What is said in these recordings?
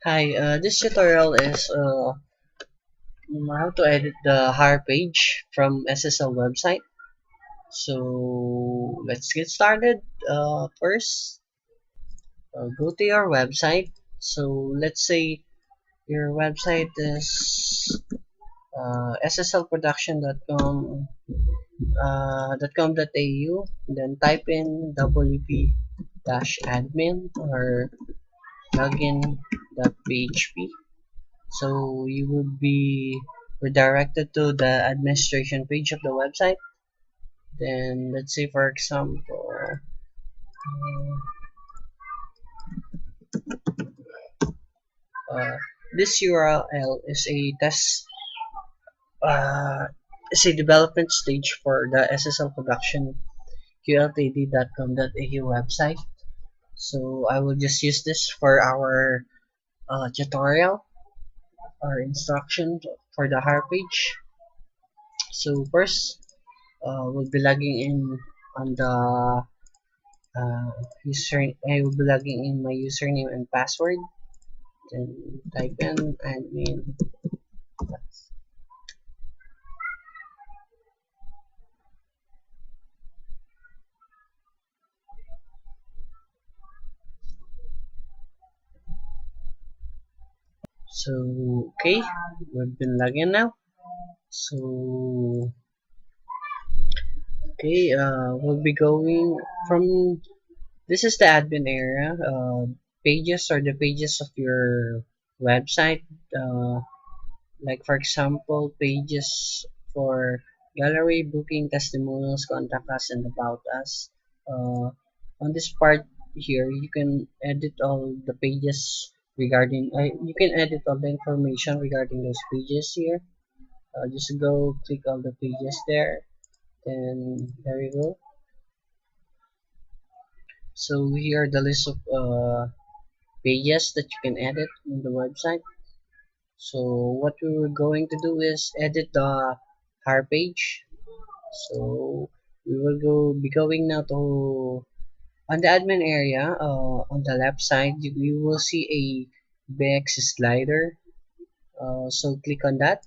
Hi, this tutorial is how to edit the hire page from SSL website. So let's get started. First, go to your website. So let's say your website is sslproduction.com .com.au. Then type in wp-admin or login.php. So you would be redirected to the administration page of the website. Then let's say for example, uh, this URL is a test, uh, is a development stage for the SSL production qltd.com.au website. So I will just use this for our tutorial or instruction for the hire page. So first, we'll be logging in on the user. I will be logging in my username and password. Then type in admin. So okay, we've been logged in now. So okay, we'll be going from, this is the admin area. Pages are the pages of your website. Like for example, pages for gallery, booking, testimonials, contact us, and about us. On this part here, you can edit all the pages regarding. You can edit all the information regarding those pages here. Just go click all the pages there. Then there you go. So here are the list of pages that you can edit on the website. So what we were going to do is edit the hire page. So we will be going now to, on the admin area. On the left side, you will see a BX slider. So click on that.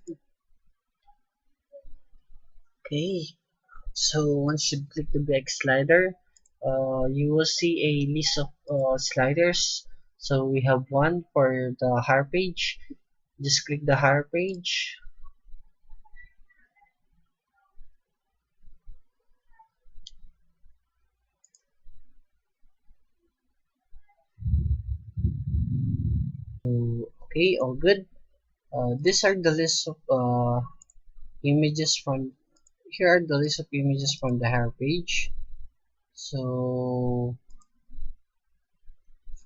Okay. So once you click the BX slider, you will see a list of sliders. So we have one for the hire page. Just click the hire page. Okay, all good. These are the list of images from, here are the list of images from the hire page. So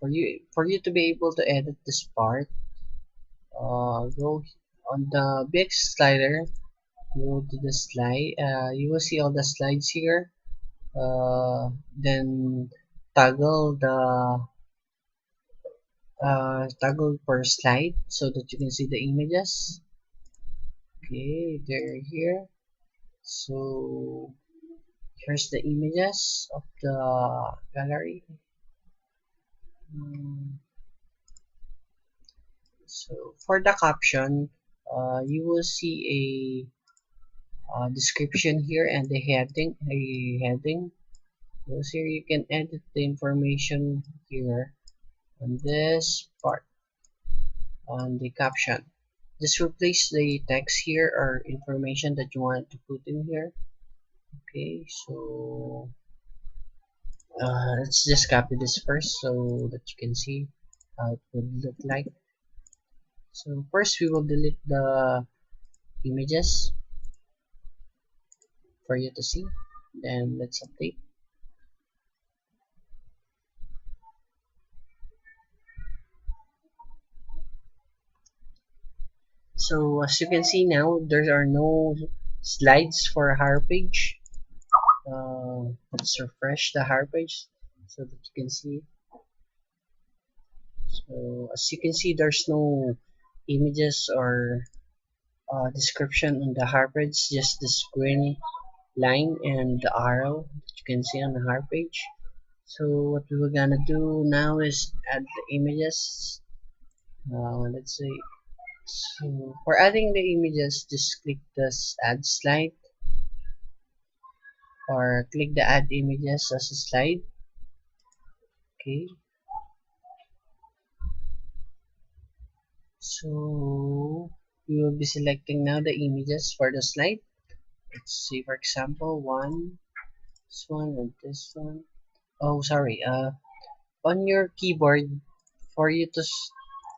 for you to be able to edit this part, go on the BX slider, go to the slide. You will see all the slides here. Then toggle the toggle per slide so that you can see the images. Okay, they're here. So here's the images of the gallery. So for the caption, you will see a description here and the heading. So here you can edit the information here on this part on the caption. Just replace the text here or information that you want to put in here. Okay, so let's just copy this first so that you can see how it would look like. So first we will delete the images for you to see. Then let's update. So as you can see now, there are no slides for hire page. Let's refresh the hire page so that you can see. So as you can see, there's no images or description on the hire page, just the screen line and the arrow that you can see on the hire page. So what we were gonna do now is add the images. Let's say, so for adding the images, just click this add slide or click the add images as a slide. Okay, so we will be selecting now the images for the slide. Let's see, for example, this one, and this one. Oh, sorry. On your keyboard, for you to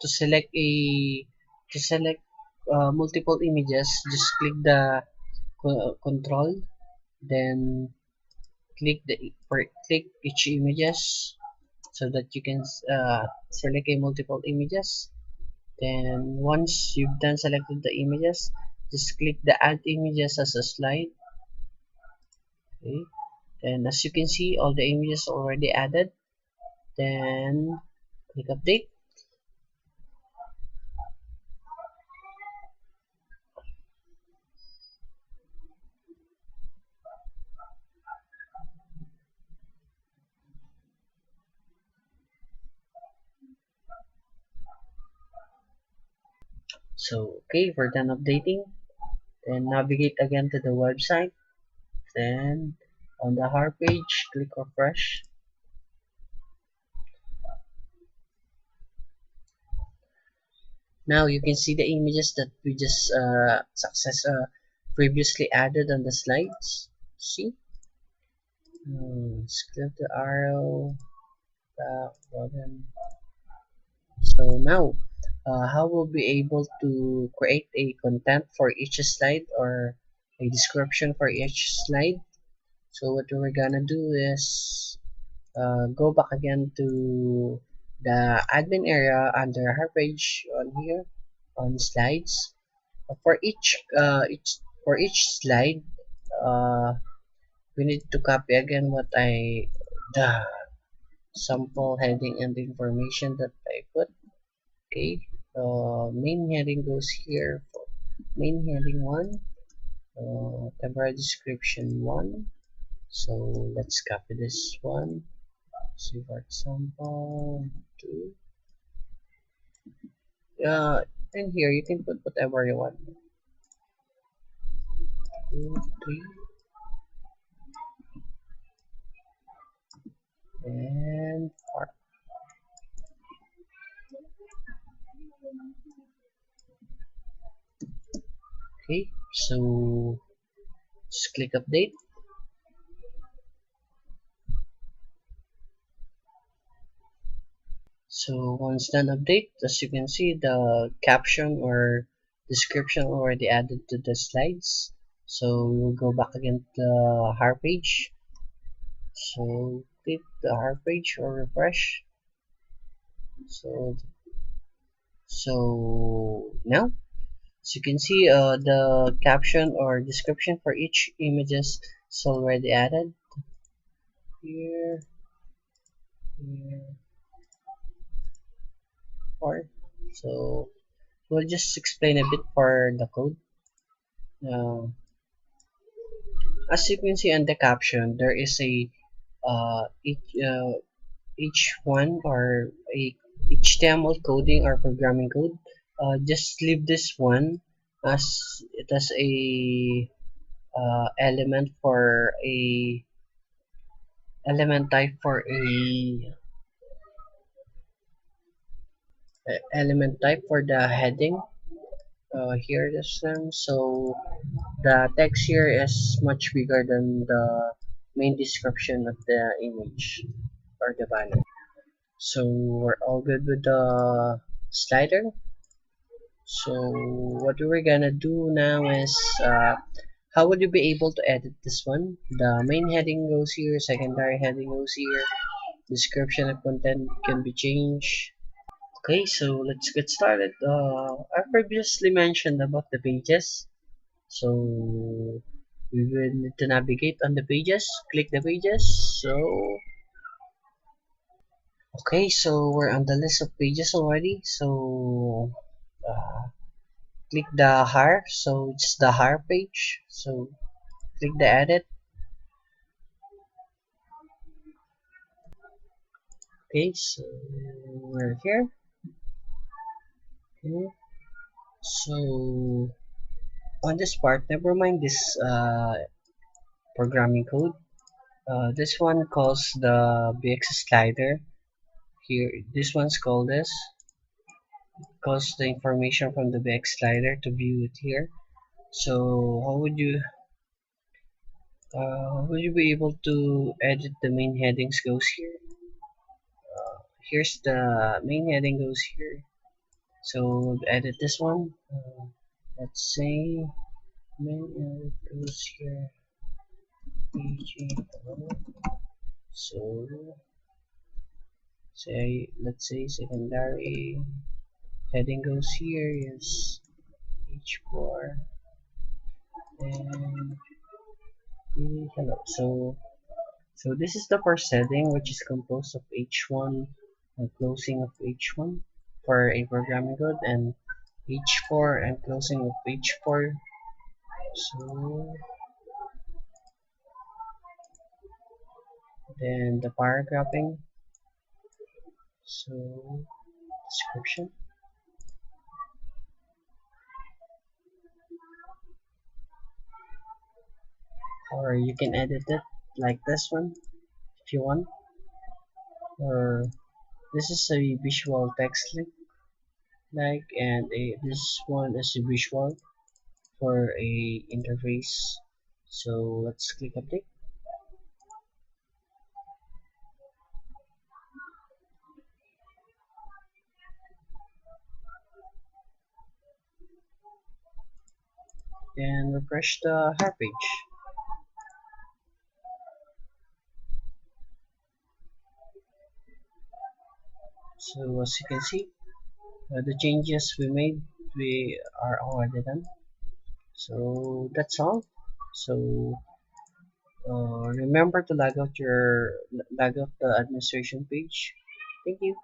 select to select multiple images, just click the control, then click each images so that you can select a multiple images. Then once you've done selected the images, just click the add images as a slide. Okay, and as you can see, all the images already added. Then click update. So okay, we're done updating. Then navigate again to the website. Then on the home page, click refresh. Now you can see the images that we just previously added on the slides. See? Scroll the arrow back button. So now, how we'll be able to create a content for each slide or a description for each slide. So what we're gonna do is go back again to the admin area under her page on here on slides. For each slide, uh, we need to copy again the sample heading and the information that I put. Okay, main heading goes here for main heading 1, temporary description 1. So let's copy this one. So for example, 2. In here you can put whatever you want. 2, 3, and 4. Okay, so just click update. So once done update, as you can see, the caption or description already added to the slides. So we'll go back again to the home page. So click the home page or refresh. So now, as you can see, the caption or description for each images is already added here, here, or so. We'll just explain a bit for the code. Uh, as you can see on the caption, there is a uh, each uh, each one or a HTML coding or programming code. Just leave this one as it has a element for a element type for a element type for the heading. Here this one. So the text here is much bigger than the main description of the image or the banner. So we're all good with the slider. So what we're gonna do now is how would you be able to edit this one? The main heading goes here, secondary heading goes here, description of content can be changed. Okay, so let's get started. I previously mentioned about the pages. So we will need to navigate on the pages, click the pages. So okay, so we're on the list of pages already. So click the har, so it's the har page. So click the edit. Okay, so we're here. Okay. So on this part, never mind this programming code. This one calls the BX slider. Here, this one's called this. Calls the information from the BX slider to view it here. So how would you be able to edit the main headings goes here? Here's the main heading goes here. So edit this one. Let's say main edit goes here. PG. So let's say secondary heading goes here. Yes, H4 and hello. So this is the first setting, which is composed of H1 and closing of H1 for a programming code, and H4 and closing of H4. So then the paragraphing. So description, or you can edit it like this one if you want, or this is a visual text like, and this one is a visual for a interface. So let's click update. And refresh the home page. So as you can see, the changes we made, we are already done. So that's all. So remember to log out the administration page. Thank you.